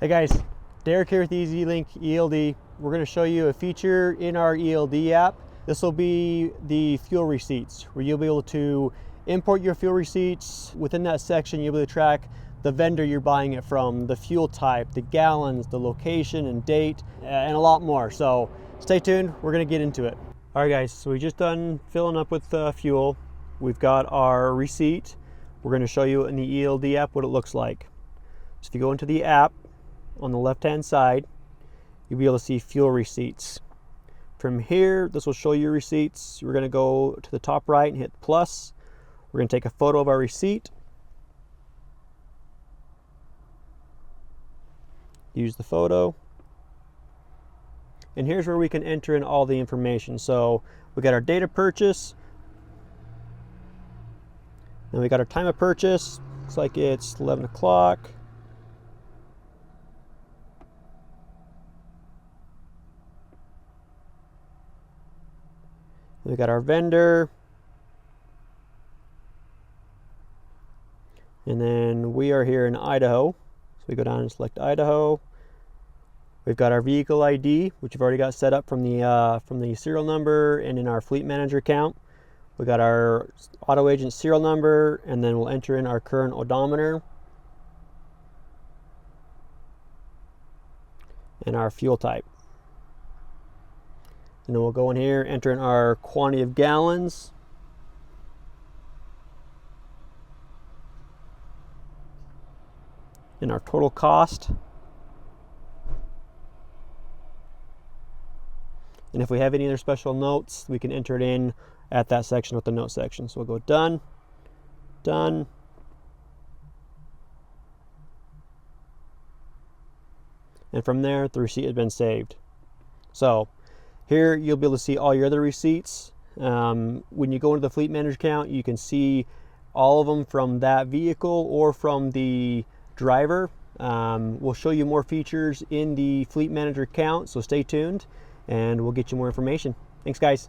Hey guys, Derek here with EZLYNK ELD. We're going to show you a feature in our ELD app. This will be the fuel receipts, where you'll be able to import your fuel receipts. Within that section, you'll be able to track the vendor you're buying it from, the fuel type, the gallons, the location and date, and a lot more. So stay tuned, we're going to get into it. All right guys, so we just done filling up with fuel. We've got our receipt. We're going to show you in the ELD app what it looks like. So if you go into the app, on the left hand side, you'll be able to see fuel receipts. From here, this will show you receipts. We're going to go to the top right and hit plus. We're going to take a photo of our receipt. Use the photo. And here's where we can enter in all the information. So we got our date of purchase. Then we got our time of purchase. Looks like it's 11 o'clock. We got our vendor, and then we are here in Idaho, so we go down and select Idaho. We've got our vehicle ID, which we've already got set up from the serial number and in our fleet manager account. We got our auto agent serial number, and then we'll enter in our current odometer and our fuel type. And then we'll go in here, enter in our quantity of gallons. And our total cost. And if we have any other special notes, we can enter it in at that section with the note section. So we'll go done, done. And from there, the receipt has been saved. So here you'll be able to see all your other receipts. When you go into the fleet manager account, you can see all of them from that vehicle or from the driver. We'll show you more features in the fleet manager account, so stay tuned and we'll get you more information. Thanks guys.